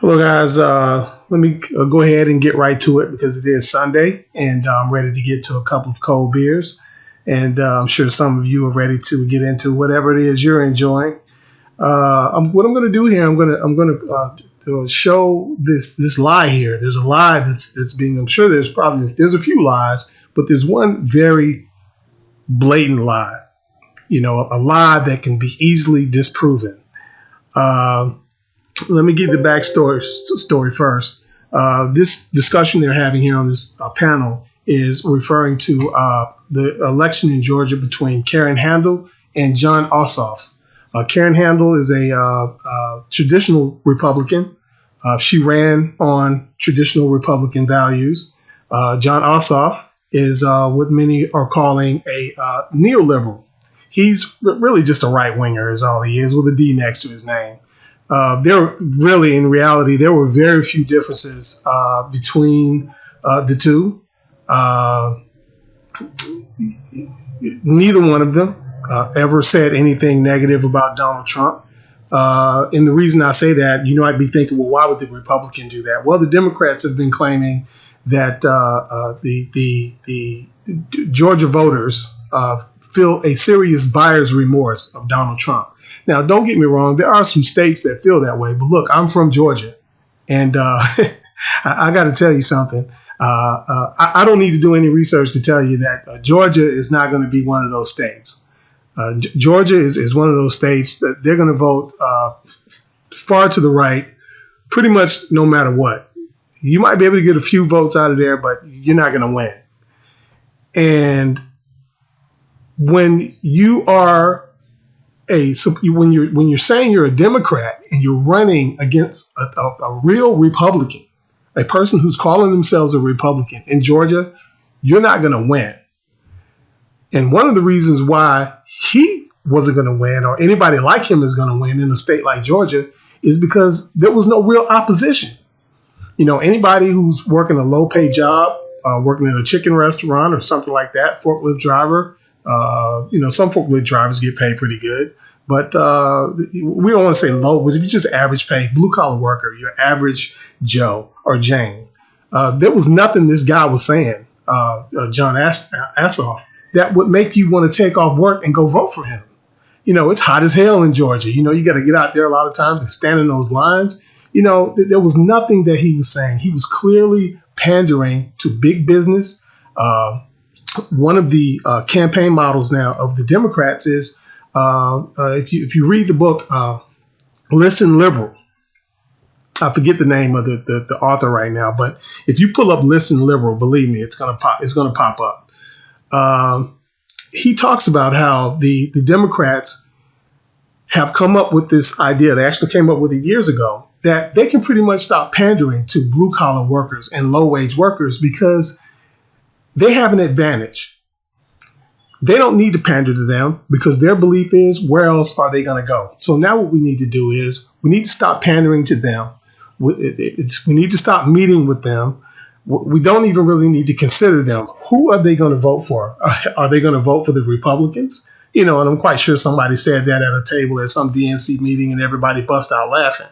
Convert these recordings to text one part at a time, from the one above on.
Hello, guys. Let me go ahead and get right to it because it is Sunday and I'm ready to get to a couple of cold beers. And I'm sure some of you are ready to get into whatever it is you're enjoying. What I'm going to do here, I'm going to show this lie here. There's a lie that's being. I'm sure there's a few lies, but there's one very blatant lie. A lie that can be easily disproven. Uh, Let me give the story first. This discussion they're having here on this panel is referring to the election in Georgia between Karen Handel and Jon Ossoff. Karen Handel is a traditional Republican. She ran on traditional Republican values. Jon Ossoff is what many are calling a neoliberal. He's really just a right winger, is all he is, with a D next to his name. In reality, there were very few differences between the two. Neither one of them ever said anything negative about Donald Trump. And the reason I say that, I'd be thinking, well, why would the Republican do that? Well, the Democrats have been claiming that the Georgia voters feel a serious buyer's remorse of Donald Trump. Now, don't get me wrong. There are some states that feel that way. But look, I'm from Georgia. And I got to tell you something. I don't need to do any research to tell you that Georgia is not going to be one of those states. Georgia is one of those states that they're going to vote far to the right pretty much no matter what. You might be able to get a few votes out of there, but you're not going to win. And when you are when you're saying you're a Democrat and you're running against a real Republican, a person who's calling themselves a Republican in Georgia, you're not going to win. And one of the reasons why he wasn't going to win, or anybody like him is going to win in a state like Georgia, is because there was no real opposition. Anybody who's working a low-paid job, working in a chicken restaurant or something like that, forklift driver. Some forklift drivers get paid pretty good, but we don't want to say low, but if you just average pay, blue collar worker, your average Joe or Jane, there was nothing this guy was saying, Jon Ossoff, that would make you want to take off work and go vote for him. It's hot as hell in Georgia. You got to get out there a lot of times and stand in those lines. There was nothing that he was saying. He was clearly pandering to big business. One of the campaign models now of the Democrats is if you read the book Listen Liberal. I forget the name of the author right now, but if you pull up Listen Liberal, believe me, it's gonna pop up. He talks about how the Democrats have come up with this idea. They actually came up with it years ago, that they can pretty much stop pandering to blue collar workers and low wage workers because they have an advantage. They don't need to pander to them because their belief is, where else are they going to go? So now what we need to do is we need to stop pandering to them. We need to stop meeting with them. We don't even really need to consider them. Who are they going to vote for? Are they going to vote for the Republicans? And I'm quite sure somebody said that at a table at some DNC meeting and everybody bust out laughing.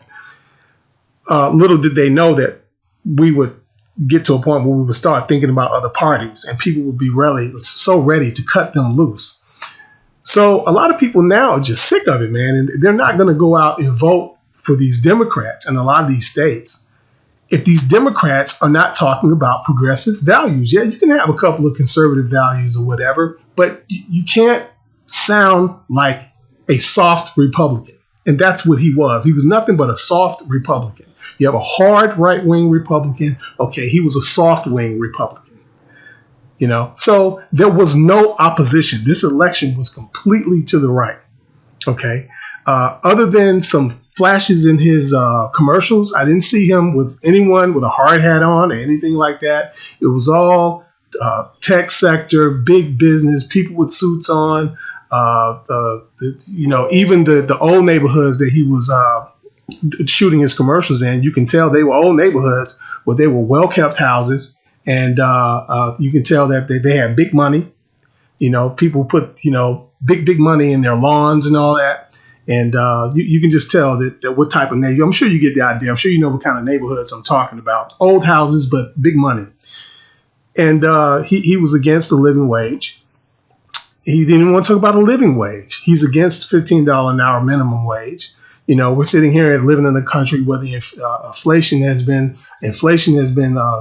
Little did they know that we would get to a point where we would start thinking about other parties and people would be so ready to cut them loose. So a lot of people now are just sick of it, man. And they're not going to go out and vote for these Democrats in a lot of these states if these Democrats are not talking about progressive values. Yeah, you can have a couple of conservative values or whatever, but you can't sound like a soft Republican. And that's what he was. He was nothing but a soft Republican. You have a hard right-wing Republican. Okay, he was a soft-wing Republican. So there was no opposition. This election was completely to the right. Okay, other than some flashes in his commercials, I didn't see him with anyone with a hard hat on or anything like that. It was all tech sector, big business, people with suits on. Even the old neighborhoods that he was shooting his commercials in, you can tell they were old neighborhoods where they were well-kept houses, and you can tell that they had big money. People put big money in their lawns and all that, And you can just tell that what type of neighborhood. I'm sure you get the idea. I'm sure you know what kind of neighborhoods I'm talking about. Old houses, but big money. And he was against the living wage. He didn't want to talk about a living wage. He's against $15 an hour minimum wage. You know, we're sitting here and living in a country where the inflation has been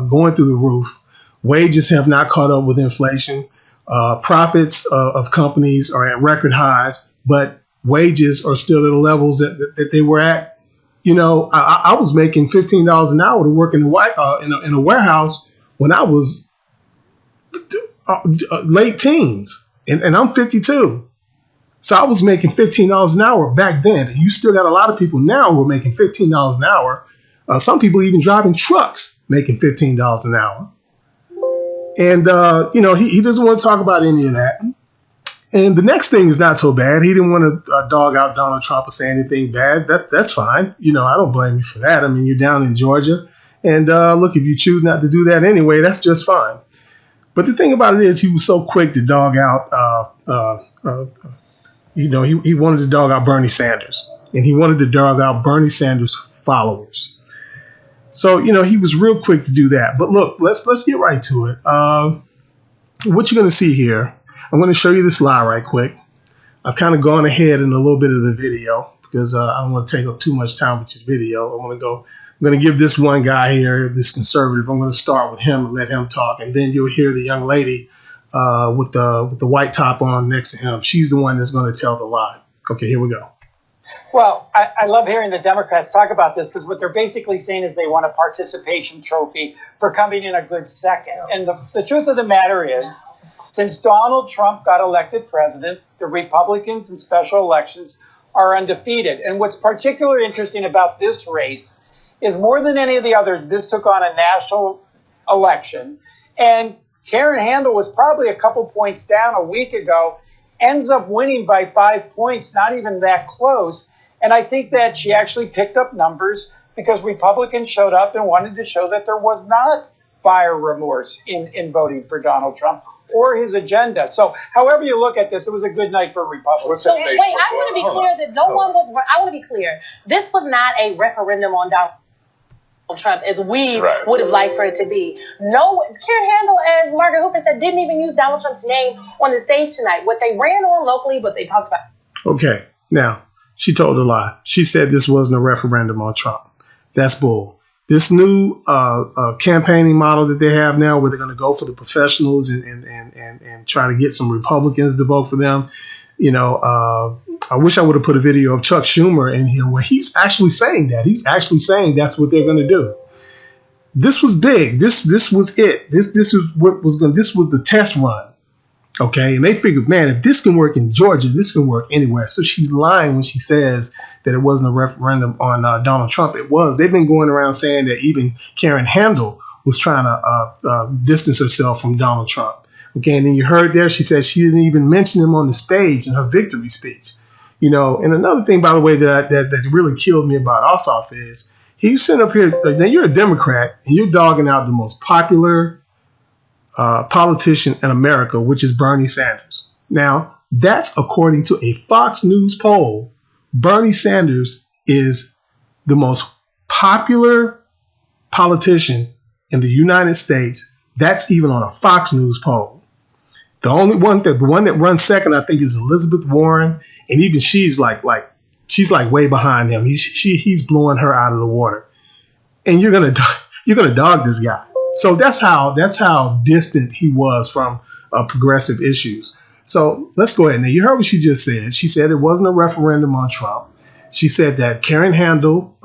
going through the roof. Wages have not caught up with inflation. Profits of companies are at record highs, but wages are still at the levels that they were at. You know, I was making $15 an hour to work in a warehouse when I was late teens, and I'm 52. So I was making $15 an hour back then. You still got a lot of people now who are making $15 an hour. Some people even driving trucks making $15 an hour. And, you know, he doesn't want to talk about any of that. And the next thing is not so bad. He didn't want to dog out Donald Trump or say anything bad. That's fine. You know, I don't blame you for that. I mean, you're down in Georgia. And look, if you choose not to do that anyway, that's just fine. But the thing about it is he was so quick to dog out, you know, he wanted to dog out Bernie Sanders. And he wanted to dog out Bernie Sanders' followers. So, you know, he was real quick to do that. But look, let's get right to it. What you're going to see here, I'm going to show you the slide right quick. I've kind of gone ahead in a little bit of the video because I don't want to take up too much time with your video. I'm going to give this one guy here, this conservative, I'm going to start with him and let him talk. And then you'll hear the young lady with the white top on next to him. She's the one that's going to tell the lie. Okay, here we go. Well, I love hearing the Democrats talk about this because what they're basically saying is they want a participation trophy for coming in a good second. And the truth of the matter is, since Donald Trump got elected president, the Republicans in special elections are undefeated. And what's particularly interesting about this race is more than any of the others, this took on a national election. And Karen Handel was probably a couple points down a week ago, ends up winning by 5 points, not even that close. And I think that she actually picked up numbers because Republicans showed up and wanted to show that there was not buyer remorse in voting for Donald Trump or his agenda. So however you look at this, it was a good night for Republicans. So, wait, I want to be clear that no one was, I want to be clear. This was not a referendum on Donald Trump as we would have liked for it to be. No, Karen Handel, as Margaret Hooper said, didn't even use Donald Trump's name on the stage tonight. What they ran on locally, but they talked about. Okay, now, she told a lie. She said this wasn't a referendum on Trump. That's bull. This new campaigning model that they have now, where they're going to go for the professionals and try to get some Republicans to vote for them. You know, I wish I would have put a video of Chuck Schumer in here where he's actually saying that. He's actually saying that's what they're going to do. This was big. This was it. This is what was going. This was the test run. Okay, and they figured, man, if this can work in Georgia, this can work anywhere. So she's lying when she says that it wasn't a referendum on Donald Trump. It was. They've been going around saying that even Karen Handel was trying to distance herself from Donald Trump. Okay, and then you heard there, she said she didn't even mention him on the stage in her victory speech. You know, and another thing, by the way, that really killed me about Ossoff is he's sitting up here. Now you're a Democrat and you're dogging out the most popular politician in America, which is Bernie Sanders. Now, that's according to a Fox News poll. Bernie Sanders is the most popular politician in the United States. That's even on a Fox News poll. The one that runs second, I think, is Elizabeth Warren, and even she's like way behind him. He's blowing her out of the water, and you're gonna dog this guy. So that's how distant he was from progressive issues. So let's go ahead. Now, you heard what she just said. She said it wasn't a referendum on Trump. She said that Karen Handel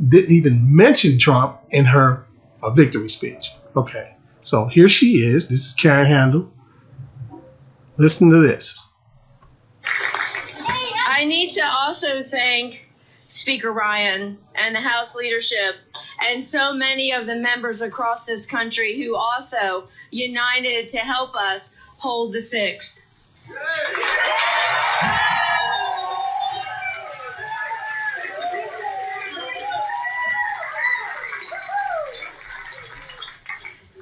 didn't even mention Trump in her victory speech. Okay, so here she is. This is Karen Handel. Listen to this. I need to also thank Speaker Ryan and the House leadership and so many of the members across this country who also united to help us hold the sixth.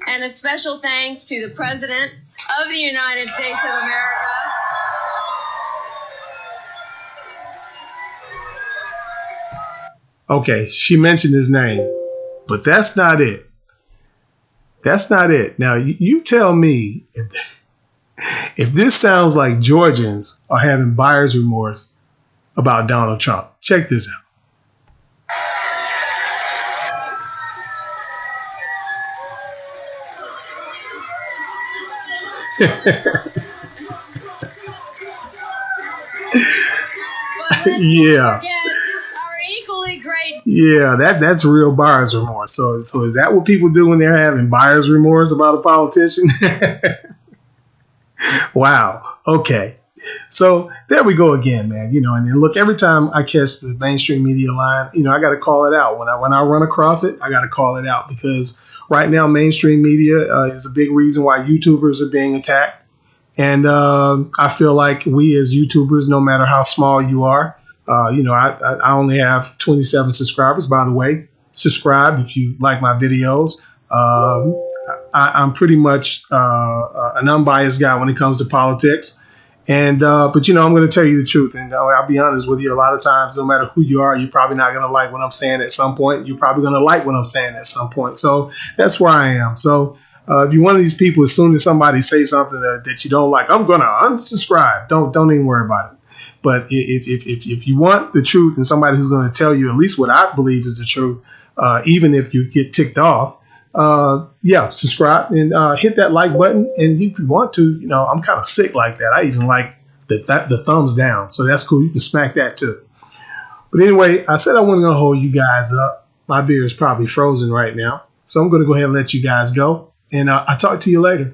And a special thanks to the President of the United States of America Okay, she mentioned his name, but that's not it. That's not it. Now, you tell me if this sounds like Georgians are having buyer's remorse about Donald Trump. Check this out. Yeah. Are equally great. Yeah, that's real buyer's remorse. So is that what people do when they're having buyer's remorse about a politician? Wow. Okay. So there we go again, man. You know, and then look, every time I catch the mainstream media line, you know, I got to call it out. When I run across it, I got to call it out, because right now mainstream media is a big reason why YouTubers are being attacked. And I feel like we as YouTubers, no matter how small you are, you know, I only have 27 subscribers, by the way. Subscribe if you like my videos. I'm pretty much an unbiased guy when it comes to politics. And but, you know, I'm going to tell you the truth. And I'll be honest with you. A lot of times, no matter who you are, you're probably not going to like what I'm saying at some point. You're probably going to like what I'm saying at some point. So that's where I am. So if you're one of these people, as soon as somebody says something that you don't like, I'm going to unsubscribe. Don't even worry about it. But if you want the truth and somebody who's going to tell you at least what I believe is the truth, even if you get ticked off, yeah, subscribe and hit that like button. And if you want to, you know, I'm kind of sick like that. I even like the thumbs down. So that's cool. You can smack that too. But anyway, I said I wasn't going to hold you guys up. My beer is probably frozen right now. So I'm going to go ahead and let you guys go. And I'll talk to you later.